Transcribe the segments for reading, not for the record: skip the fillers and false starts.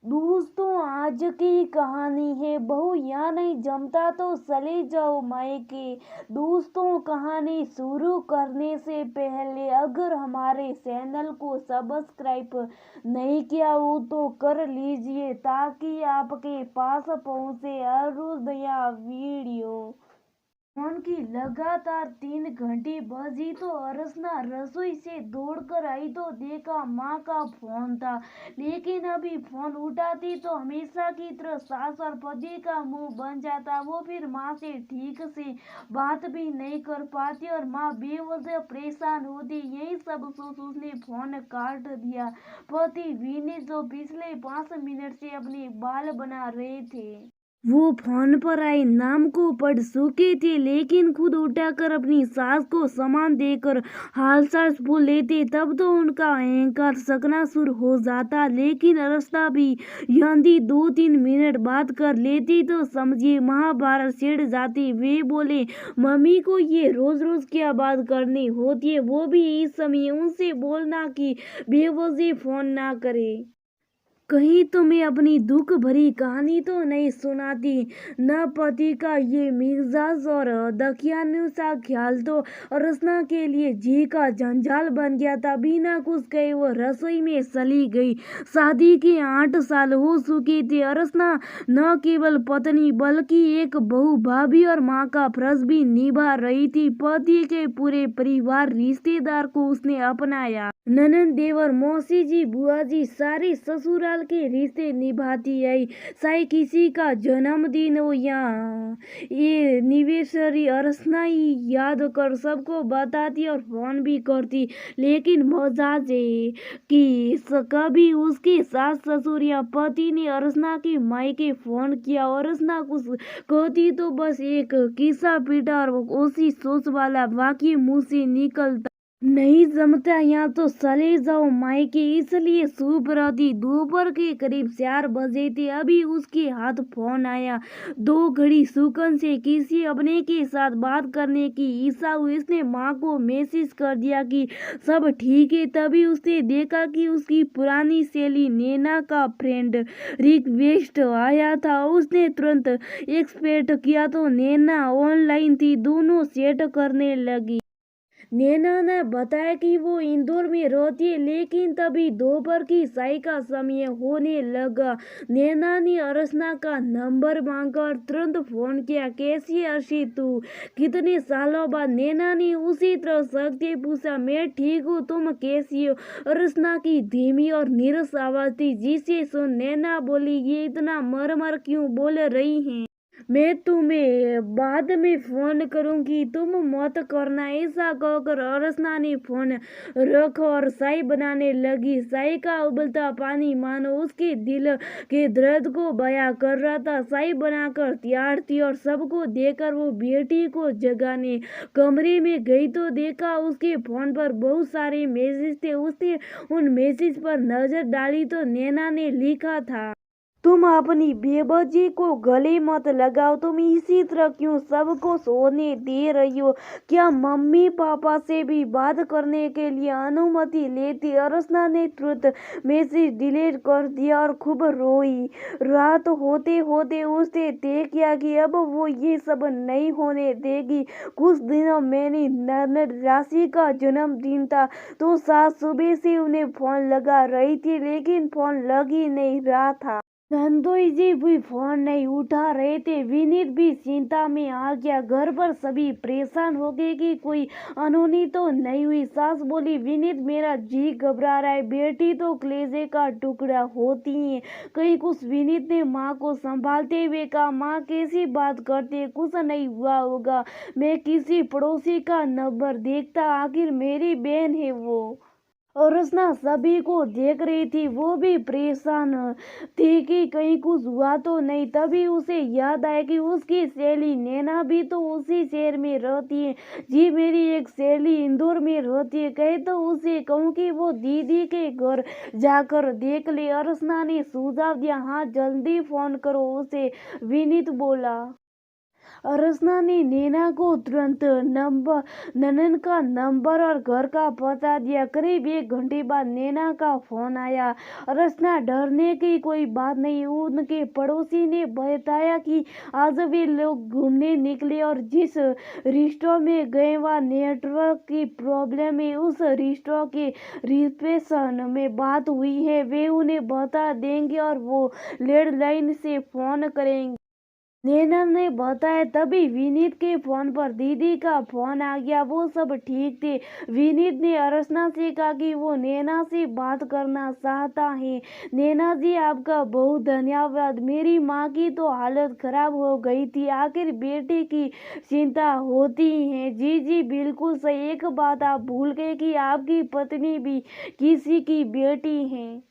दोस्तों, आज की कहानी है बहू यहाँ नहीं जमता तो चले जाओ मायके। दोस्तों, कहानी शुरू करने से पहले अगर हमारे चैनल को सब्सक्राइब नहीं किया हो तो कर लीजिए ताकि आपके पास पहुंचे हर रोज नया वीडियो। फोन की लगातार 3 घंटे बजी तो अर्चना रसोई से दौड़कर आई तो देखा माँ का फोन था। लेकिन अभी फोन उठाती तो हमेशा की तरह सास और पति का मुंह बन जाता। वो फिर माँ से ठीक से बात भी नहीं कर पाती और माँ बेवजह परेशान होती। यही सब सोच उसने फोन काट दिया। पति विनीत जो पिछले 5 मिनट से अपने बाल बना रहे थे वो फोन पर आए नाम को पढ़ चुके थे, लेकिन खुद उठाकर अपनी सास को सामान देकर हालचाल पूछ लेते। तब तो उनका अहंकार सकना शुरू हो जाता। लेकिन रास्ता भी यदि 2-3 मिनट बात कर लेती तो समझिए महाभारत छिड़ जाती। वे बोले, मम्मी को ये रोज रोज क्या बात करनी होती है, वो भी इस समय। उनसे बोलना कि बेवजह फोन ना करे। कहीं तुम्हें अपनी दुख भरी कहानी तो नहीं सुनाती। न पति का ये मिजाज और दकियानु सा ख्याल तो अर्चना के लिए जी का जंजाल बन गया था। बिना कुछ कहे वो रसोई में चली गई। शादी के 8 साल हो चुके थे। अर्चना न केवल पत्नी बल्कि एक बहू, भाभी और माँ का फर्ज भी निभा रही थी। पति के पूरे परिवार रिश्तेदार को उसने अपनाया। ननद, देवर, मौसी जी, बुआ जी, सारे ससुराल के रिश्ते निभाती आई। चाहे किसी का जन्मदिन हो या ये एनिवर्सरी, अर्चना ही याद कर सबको बताती और फोन भी करती। लेकिन मजा ये कि कभी उसके सास ससुर या पति ने अर्चना के मायके फोन किया और अर्चना कुछ कहती तो बस एक किस्सा पीटा और उसी सोच वाला वाक्य मुंह से निकलता, नहीं जमता यहाँ तो चले जाओ मायके। इसलिए शुभ रात्रि। दोपहर के करीब 4 बजे थे। अभी उसके हाथ फोन आया। 2 घड़ी सुकन से किसी अपने के साथ बात करने की इच्छा हुई। उसने माँ को मैसेज कर दिया कि सब ठीक है। तभी उसने देखा कि उसकी पुरानी सहेली नैना का फ्रेंड रिक्वेस्ट आया था। उसने तुरंत एक्सेप्ट किया तो नैना ऑनलाइन थी। दोनों चैट करने लगी। नैना ने बताया कि वो इंदौर में रहती है। लेकिन तभी दोपहर की चाय का समय होने लगा। नैना ने अर्चना का नंबर मांगा और तुरंत फोन किया। कैसी है अर्शी तू? कितने सालों बाद? नैना ने उसी तरह सकते पूछा। मैं ठीक हूँ, तुम कैसी हो? अर्चना की धीमी और नीरस आवाज थी जिसे सुन नैना बोली, ये इतना मर मर क्यों बोल रही हैं? मैं तुम्हें बाद में फोन करूंगी, तुम मत करना। ऐसा कहकर अर्चना ने फोन रखा और चाय बनाने लगी। चाय का उबलता पानी मानो उसके दिल के दर्द को बयां कर रहा था। चाय बनाकर तैयार थी और सबको देखकर वो बेटी को जगाने कमरे में गई तो देखा उसके फोन पर बहुत सारे मैसेज थे। उसने उन मैसेज पर नजर डाली तो नैना ने लिखा था, तुम अपनी बेबसी को गले मत लगाओ। तुम इसी तरह क्यों सबको सोने दे रही हो? क्या मम्मी पापा से भी बात करने के लिए अनुमति लेती? अर्चना ने तुरंत मैसेज डिलीट कर दिया और खूब रोई। रात होते होते उसने तय किया कि अब वो ये सब नहीं होने देगी। कुछ दिनों मेरी ननद राशि का जन्मदिन था तो सास सुबह से उन्हें फोन लगा रही थी, लेकिन फोन लग ही नहीं रहा था। नंदोई जी भी फोन नहीं उठा रहे थे। विनीत भी चिंता में आ गया। घर पर सभी परेशान हो गए कि कोई अनहोनी तो नहीं हुई। सास बोली, विनीत मेरा जी घबरा रहा है। बेटी तो कलेजे का टुकड़ा होती है, कहीं कुछ? विनीत ने माँ को संभालते हुए कहा, माँ कैसी बात करते, कुछ नहीं हुआ होगा। मैं किसी पड़ोसी का नंबर देखता, आखिर मेरी बहन है वो। और अर्चना सभी को देख रही थी। वो भी परेशान थी कि कहीं कुछ हुआ तो नहीं। तभी उसे याद आया कि उसकी सहेली नैना भी तो उसी शहर में रहती है। जी, मेरी एक सहेली इंदौर में रहती है, कहे तो उसे कहूँ कि वो दीदी के घर जाकर देख ले। अर्चना ने सुझाव दिया, हाँ जल्दी फोन करो उसे। विनीत बोला। अर्चना ने नैना को तुरंत ननन का नंबर और घर का पता दिया। करीब 1 घंटे बाद नैना का फोन आया। अर्चना, डरने की कोई बात नहीं। उनके पड़ोसी ने बताया कि आज वे लोग घूमने निकले और जिस रेस्टोरेंट में गए वहाँ नेटवर्क की प्रॉब्लम है। उस रेस्टोरेंट के रिसेप्शन में बात हुई है, वे उन्हें बता देंगे और वो लैंडलाइन से फोन करेंगे। नैना ने बताया। तभी विनीत के फोन पर दीदी का फोन आ गया। वो सब ठीक थे। विनीत ने अर्चना से कहा कि वो नैना से बात करना चाहता है। नैना जी, आपका बहुत धन्यवाद। मेरी माँ की तो हालत खराब हो गई थी। आखिर बेटे की चिंता होती है। जी जी बिल्कुल सही। एक बात आप भूल गए कि आपकी पत्नी भी किसी की बेटी है।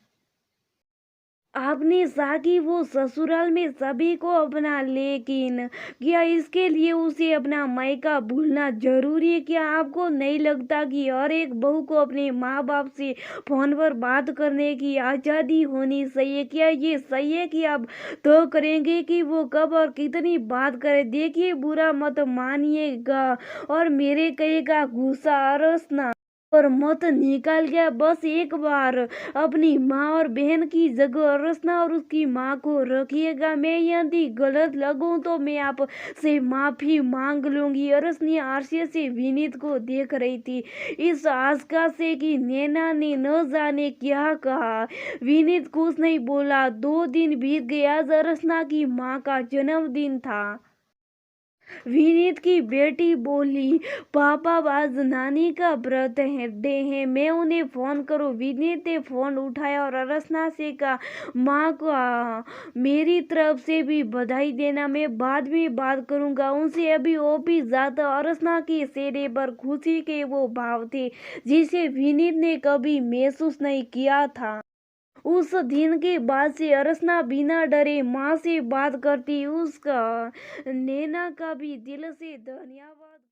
आपने कहा कि वो ससुराल में सभी को अपना, लेकिन क्या इसके लिए उसे अपना मायका भूलना जरूरी है? क्या आपको नहीं लगता कि हर एक बहू को अपने माँ बाप से फोन पर बात करने की आज़ादी होनी चाहिए? क्या ये सही है कि आप तो करेंगे कि वो कब और कितनी बात करे? देखिए, बुरा मत मानिएगा और मेरे कहेगा गुस्सा अर्चना और मत निकाल गया। बस एक बार अपनी माँ और बहन की जगह अर्चना और उसकी माँ को रखिएगा। मैं यदि गलत लगूं तो मैं आपसे माफी मांग लूंगी। अर्चना आरसे से विनीत को देख रही थी, इस आशंका से कि नैना ने न जाने क्या कहा। विनीत कुछ नहीं बोला। 2 दिन बीत गए। आज अर्चना की माँ का जन्मदिन था। विनीत की बेटी बोली, पापा आज नानी का बर्थडे है, मैं उन्हें फोन करूं? विनीत ने फोन उठाया और अर्चना से कहा, माँ को मेरी तरफ से भी बधाई देना। मैं बाद में बात करूंगा उनसे, अभी ऑफिस जाता। अर्चना के चेहरे पर खुशी के वो भाव थे जिसे विनीत ने कभी महसूस नहीं किया था। उस दिन के बाद से अर्चना बिना डरे माँ से बात करती। उसका नैना का भी दिल से धन्यवाद।